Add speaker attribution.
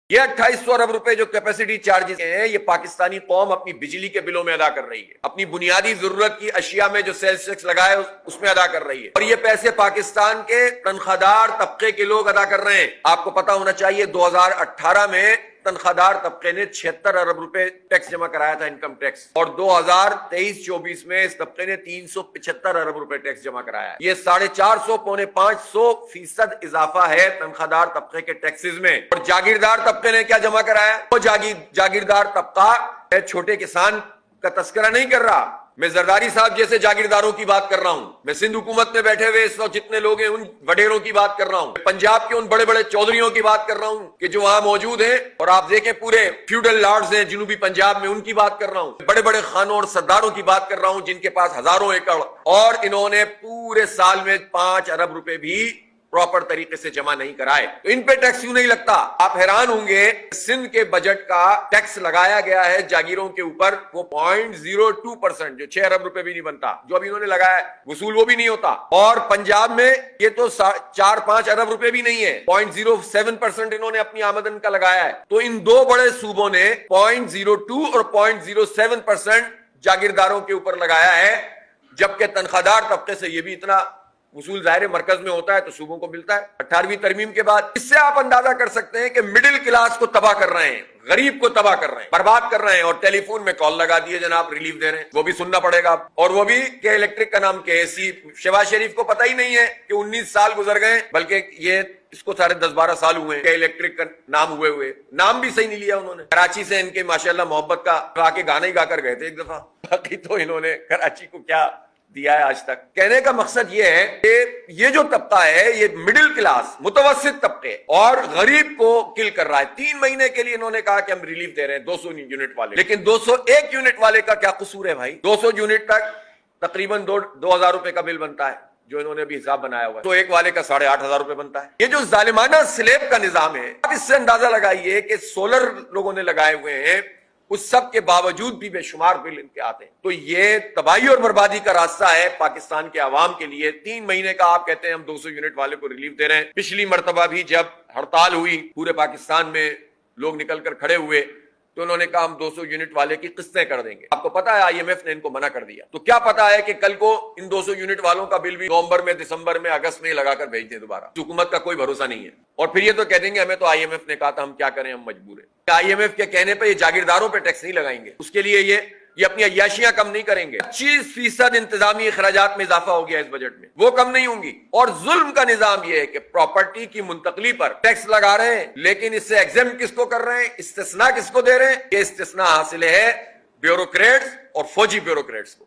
Speaker 1: یہ 2800 ارب روپے جو کیپیسٹی چارجز ہیں یہ پاکستانی قوم اپنی بجلی کے بلوں میں ادا کر رہی ہے، اپنی بنیادی ضرورت کی اشیاء میں جو سیلز ٹیکس لگائے اس میں ادا کر رہی ہے، اور یہ پیسے پاکستان کے تنخواہ طبقے کے لوگ ادا کر رہے ہیں۔ آپ کو پتا ہونا چاہیے 2018 میں تنخواہ طبقے نے 76 ارب روپے ٹیکس جمع کرایا تھا، انکم ٹیکس، اور 2023-24 میں اس طبقے نے 375 ارب روپے ٹیکس جمع کرایا ہے۔ یہ 450 پونے 500% اضافہ ہے تنخواہ طبقے کے ٹیکسز میں۔ اور جاگیردار طبقے نے کیا جمع کرایا؟ وہ جاگیردار طبقہ میں چھوٹے کسان کا تذکرہ نہیں کر رہا، میں زرداری صاحب جیسے جاگیرداروں کی بات کر رہا ہوں، میں سندھ حکومت میں بیٹھے ہوئے اس وقت جتنے لوگ ہیں ان وڈیروں کی بات کر رہا ہوں، پنجاب کے ان بڑے بڑے چودھریوں کی بات کر رہا ہوں کہ جو وہاں موجود ہیں، اور آپ دیکھیں پورے فیوڈل لارڈز ہیں جنوبی پنجاب میں، ان کی بات کر رہا ہوں، بڑے بڑے خانوں اور سرداروں کی بات کر رہا ہوں جن کے پاس ہزاروں ایکڑ، اور انہوں نے پورے سال میں 5 ارب روپے بھی پراپر طریقے سے جمع نہیں کرائے، تو ان پہ ٹیکس کیوں نہیں لگتا؟ آپ حیران ہوں گے، سندھ کے بجٹ کا ٹیکس لگایا گیا ہے جاگیروں کے اوپر وہ 0.02%، جو 6 ارب روپے بھی نہیں بنتا، جو ابھی انہوں نے لگایا ہے وصول وہ بھی نہیں ہوتا، اور پنجاب میں یہ تو 4-5 ارب روپے بھی نہیں ہے، 0.07% انہوں نے اپنی آمدن کا لگایا ہے۔ تو ان دو بڑے صوبوں نے 0.02 اور 0.07% جاگیرداروں کے اوپر لگایا ہے، جبکہ تنخواہ طبقے سے یہ بھی اتنا وصول ظاہر مرکز میں ہوتا ہے تو صوبوں کو ملتا ہے۔ 18ویں ترمیم کے بعد اس سے آپ اندازہ کر سکتے ہیں کہ مڈل کلاس کو تباہ کر رہے ہیں، غریب کو تباہ کر رہے ہیں، برباد کر رہے ہیں، اور ٹیلی فون میں کال لگا دیے جناب ریلیف دے رہے ہیں، وہ بھی سننا پڑے گا، اور وہ بھی کہ الیکٹرک کا نام KSE۔ شہباز شریف کو پتہ ہی نہیں ہے کہ 19 سال گزر گئے، بلکہ یہ اس کو سارے 10-12 سال ہوئے ہیں کہ الیکٹرک کا نام ہوئے نام بھی صحیح نہیں لیا انہوں نے۔ کراچی سے ان کے ماشاءاللہ محبت کا آ کے گانا ہی گا کر گئے تھے ایک دفعہ، باقی تو انہوں نے کراچی کو کیا دیا ہے آج تک۔ کہنے کا مقصد یہ ہے کہ یہ جو طبقہ ہے یہ مڈل کلاس، متوسط طبقے اور غریب کو کل کر رہا ہے۔ 3 مہینے کے لیے انہوں نے کہا کہ ہم ریلیف دے رہے ہیں 200 یونٹ والے، لیکن 201 یونٹ والے کا کیا قصور ہے بھائی؟ 200 یونٹ تک تقریباً 2,000 روپے کا بل بنتا ہے جو انہوں نے بھی حساب بنایا ہوا ہے، تو ایک والے کا 8,500 روپے بنتا ہے۔ یہ جو ظالمانہ سلیب کا نظام ہے، آپ اس سے اندازہ لگائیے کہ سولر لوگوں نے لگائے ہوئے ہیں، اس سب کے باوجود بھی بے شمار بل ان کے آتے ہیں، تو یہ تباہی اور بربادی کا راستہ ہے پاکستان کے عوام کے لیے۔ 3 مہینے کا آپ کہتے ہیں ہم 200 یونٹ والے کو ریلیف دے رہے ہیں۔ پچھلی مرتبہ بھی جب ہڑتال ہوئی پورے پاکستان میں لوگ نکل کر کھڑے ہوئے تو انہوں نے کہا ہم 200 یونٹ والے کی قسطیں کر دیں گے۔ آپ کو پتا ہے IMF نے ان کو منع کر دیا، تو کیا پتا ہے کہ کل کو ان 200 یونٹ والوں کا بل بھی نومبر میں، دسمبر میں، اگست میں لگا کر بھیج دیں دوبارہ۔ حکومت کا کوئی بھروسہ نہیں ہے، اور پھر یہ تو کہہ دیں گے ہمیں تو IMF نے کہا تھا، ہم کیا کریں، ہم مجبور ہیں۔ IMF کے کہنے پہ یہ جاگیرداروں پہ ٹیکس نہیں لگائیں گے، اس کے لیے یہ اپنی عیاشیاں کم نہیں کریں گے۔ 25% انتظامی اخراجات میں اضافہ ہو گیا اس بجٹ میں، وہ کم نہیں ہوں گی۔ اور ظلم کا نظام یہ ہے کہ پراپرٹی کی منتقلی پر ٹیکس لگا رہے ہیں، لیکن اس سے ایگزمپٹ کس کو کر رہے ہیں، استثناء کس کو دے رہے ہیں؟ یہ استثناء حاصل ہے بیوروکریٹس اور فوجی بیوروکریٹس کو۔